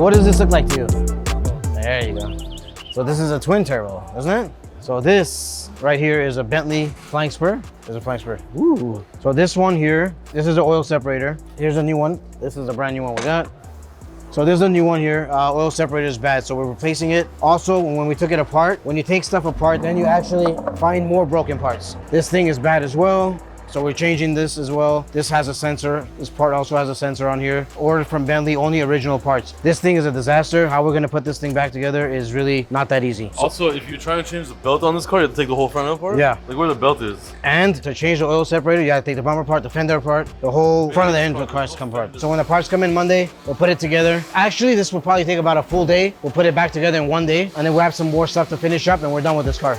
what does this look like to you? There you go. So this is a twin turbo, isn't it? So this right here is a Bentley Flying Spur. There's a Flying Spur. Ooh. So this one here, this is the oil separator. Here's a new one. This is a brand new one we got. So there's a new one here. Oil separator is bad, so we're replacing it. Also, when we took it apart, when you take stuff apart, then you actually find more broken parts. This thing is bad as well. So we're changing this as well. This has a sensor. This part also has a sensor on here. Ordered from Bentley, only original parts. This thing is a disaster. How we're gonna put this thing back together is really not that easy. Also, if you try to change the belt on this car, you have to take the whole front apart? Yeah. Like where the belt is. And to change the oil separator, you gotta take the bumper apart, the fender apart, the whole front of the engine cars come apart. So when the parts come in Monday, we'll put it together. Actually, this will probably take about a full day. We'll put it back together in one day, and then we'll have some more stuff to finish up, and we're done with this car.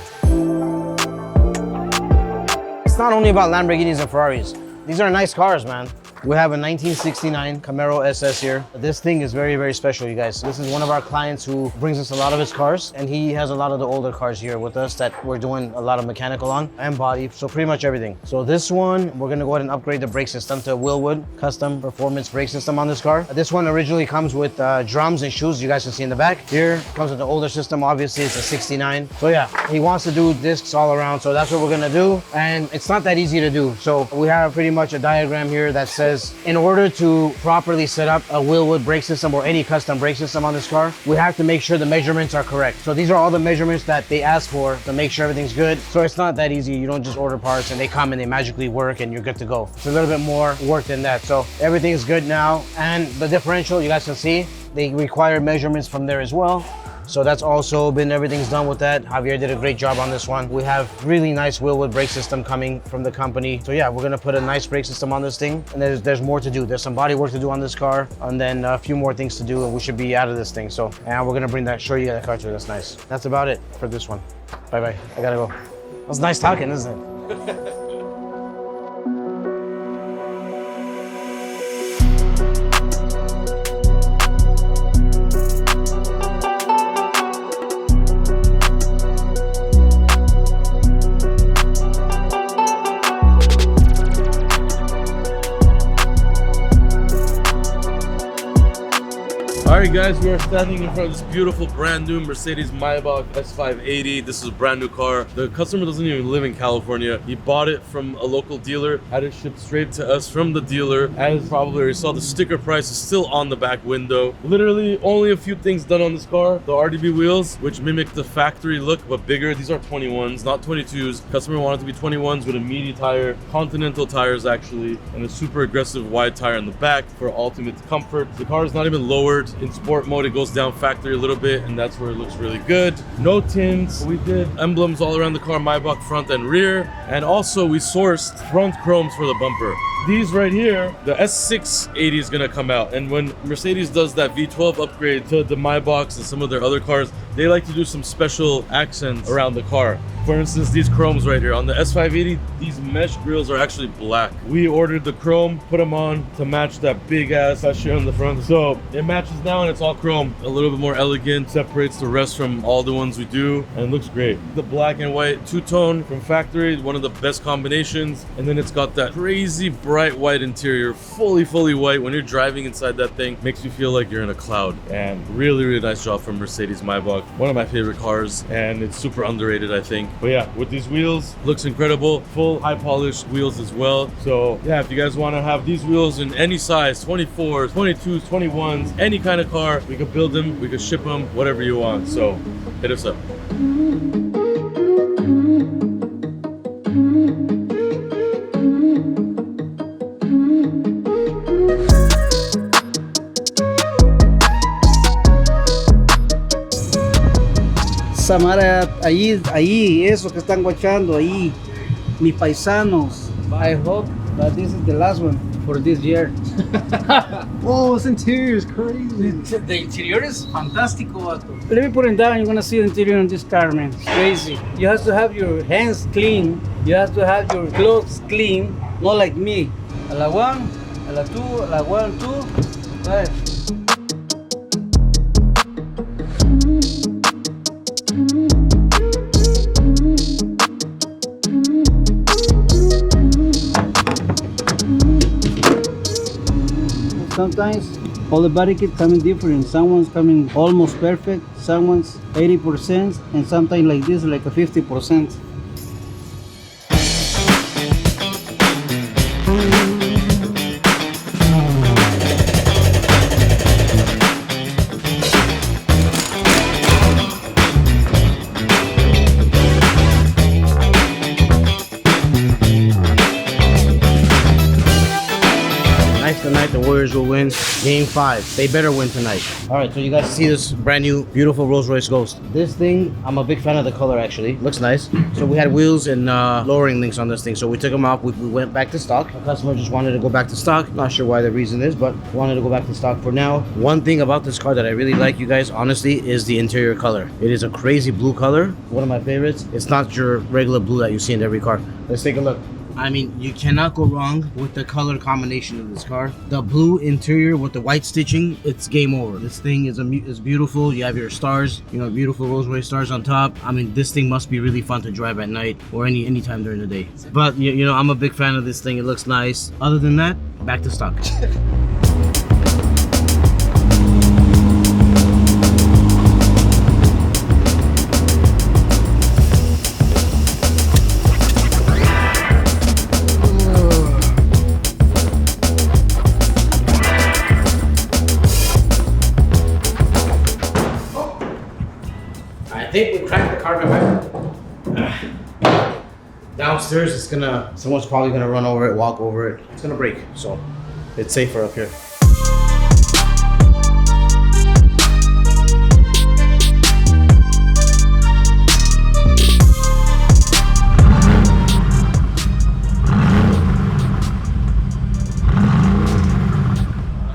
It's not only about Lamborghinis and Ferraris. These are nice cars, man. We have a 1969 Camaro SS here. This thing is very, very special, you guys. This is one of our clients who brings us a lot of his cars, and he has a lot of the older cars here with us that we're doing a lot of mechanical on and body, so pretty much everything. So this one, we're gonna go ahead and upgrade the brake system to Wilwood custom performance brake system on this car. This one originally comes with drums and shoes, you guys can see in the back. Here comes with the older system, obviously it's a 69. So yeah, he wants to do discs all around, so that's what we're gonna do. And it's not that easy to do. So we have pretty much a diagram here that says, in order to properly set up a Wilwood brake system or any custom brake system on this car, we have to make sure the measurements are correct. So these are all the measurements that they ask for to make sure everything's good. So it's not that easy. You don't just order parts and they come and they magically work and you're good to go. It's a little bit more work than that. So everything is good now. And the differential, you guys can see, they require measurements from there as well. So that's also been, everything's done with that. Javier did a great job on this one. We have really nice Wilwood brake system coming from the company. So yeah, we're gonna put a nice brake system on this thing, and there's more to do. There's some body work to do on this car, and then a few more things to do, and we should be out of this thing. So, and we're gonna bring that, show you that car too, that's nice. That's about it for this one. Bye-bye, I gotta go. That was nice talking, isn't it? Alright guys, we are standing in front of this beautiful brand new Mercedes Maybach S580. This is a brand new car. The customer doesn't even live in California. He bought it from a local dealer, had it shipped straight to us from the dealer. As probably you saw, the sticker price is still on the back window. Literally only a few things done on this car. The RDB wheels, which mimic the factory look but bigger. These are 21s, not 22s. Customer wanted to be 21s with a meaty tire, Continental tires actually, and a super aggressive wide tire in the back for ultimate comfort. The car is not even lowered. In sport mode, it goes down factory a little bit, and that's where it looks really good. No tints. We did emblems all around the car, Maybach front and rear, and also we sourced front chromes for the bumper. These right here, the S680 is gonna come out, and when Mercedes does that V12 upgrade to the Maybach and some of their other cars, they like to do some special accents around the car. For instance, these chromes right here. On the S580, these mesh grills are actually black. We ordered the chrome, put them on to match that big ass fascia on the front. So it matches now and it's all chrome. A little bit more elegant, separates the rest from all the ones we do, and it looks great. The black and white two-tone from factory, one of the best combinations. And then it's got that crazy bright white interior, fully white. When you're driving inside that thing, makes you feel like you're in a cloud. And really nice job from Mercedes Maybach. One of my favorite cars, and it's super underrated, I think. But yeah, with these wheels, looks incredible. Full high polished wheels as well. So yeah, if you guys want to have these wheels in any size, 24s, 22s, 21s, any kind of car, we could build them, we could ship them, whatever you want. So hit us up. Samara, ahí, eso que están guachando, ahí, mis paisanos. I hope that this is the last one for this year. Oh, this interior is crazy. The interior is fantástico, vato. Let me put it down, you're gonna see the interior on this car, man. It's crazy. You have to have your hands clean, you have to have your clothes clean, not like me. A la one, a la two, a la one, two, right. Sometimes All the body kit coming different. Someone's coming almost perfect, someone's 80%, and sometimes like this, like a 50%. Tonight the Warriors will win game 5. They better win tonight. All right, so you guys see this brand new beautiful Rolls-Royce Ghost. This thing, I'm a big fan of the color actually. Looks nice. So we had wheels and lowering links on this thing, so we took them off. We went back to stock. The customer just wanted to go back to stock. Not sure why the reason is, but wanted to go back to stock for now. One thing about this car that I really like, you guys, honestly, is the interior color. It is a crazy blue color. One of my favorites. It's not your regular blue that you see in every car. Let's take a look. I mean, you cannot go wrong with the color combination of this car. The blue interior with the white stitching, it's game over. This thing is beautiful. You have your stars, you know, beautiful Rolls-Royce stars on top. I mean, this thing must be really fun to drive at night or any time during the day. But, you know, I'm a big fan of this thing. It looks nice. Other than that, back to stock. I think we cracked the carpet back. Downstairs, someone's probably gonna run over it, walk over it. It's gonna break, so it's safer up here.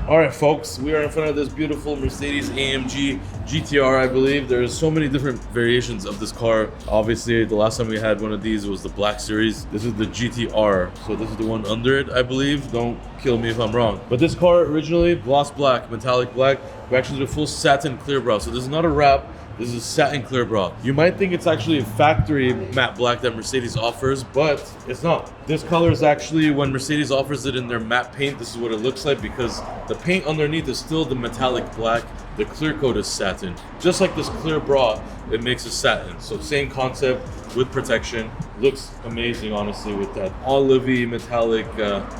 All right, folks, we are in front of this beautiful Mercedes AMG GT-R, I believe. There's so many different variations of this car. Obviously, the last time we had one of these was the Black Series. This is the GT-R, so this is the one under it, I believe. Don't kill me if I'm wrong. But this car originally, gloss black, metallic black. We actually did a full satin clear brow, so this is not a wrap. This is satin clear brow. You might think it's actually a factory matte black that Mercedes offers, but it's not. This color is actually, when Mercedes offers it in their matte paint, this is what it looks like, because the paint underneath is still the metallic black. The clear coat is satin. Just like this clear bra, it makes it satin. So same concept with protection. Looks amazing, honestly, with that olivey metallic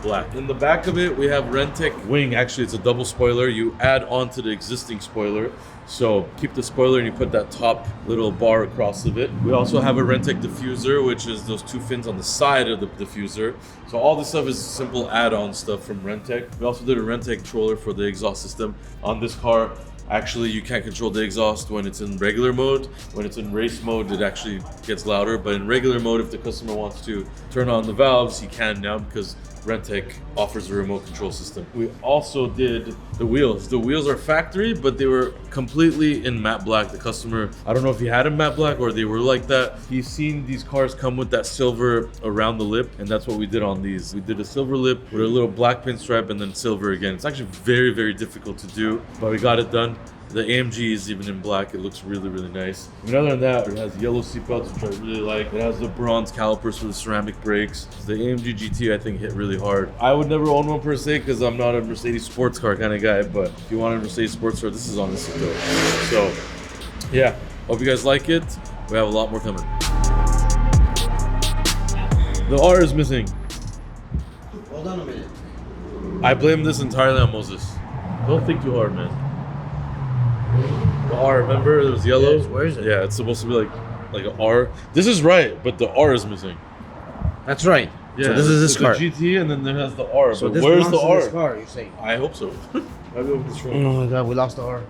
black. In the back of it, we have Rentec wing. Actually, it's a double spoiler. You add on to the existing spoiler. So keep the spoiler and you put that top little bar across of it. We also have a Rentec diffuser, which is those two fins on the side of the diffuser. So all this stuff is simple add-on stuff from Rentec. We also did a Rentec controller for the exhaust system on this car. Actually, you can't control the exhaust when it's in regular mode. When it's in race mode, it actually gets louder. But in regular mode, if the customer wants to turn on the valves, he can now, because Rentec offers a remote control system. We also did the wheels. The wheels are factory, but they were completely in matte black. The customer, I don't know if he had a matte black or they were like that. He's seen these cars come with that silver around the lip, and that's what we did on these. We did a silver lip with a little black pinstripe and then silver again. It's actually very, very difficult to do, but we got it done. The AMG is even in black. It looks really, really nice. I mean, other than that, it has yellow seatbelts, which I really like. It has the bronze calipers for the ceramic brakes. The AMG GT, I think, hit really hard. I would never own one per se, because I'm not a Mercedes sports car kind of guy, but if you want a Mercedes sports car, this is honestly dope. So, yeah, hope you guys like it. We have a lot more coming. The R is missing. Hold on a minute. I blame this entirely on Moses. Don't think too hard, man. The R, remember? It was yellow. Yes, where is it? Yeah, it's supposed to be like an R. This is right, but the R is missing. That's right. Yeah, so this is this car. The GT, and then there has the R. So but this where's the belongs to R? this car, you're saying? I hope so. Maybe over this road. Oh my god, we lost the R.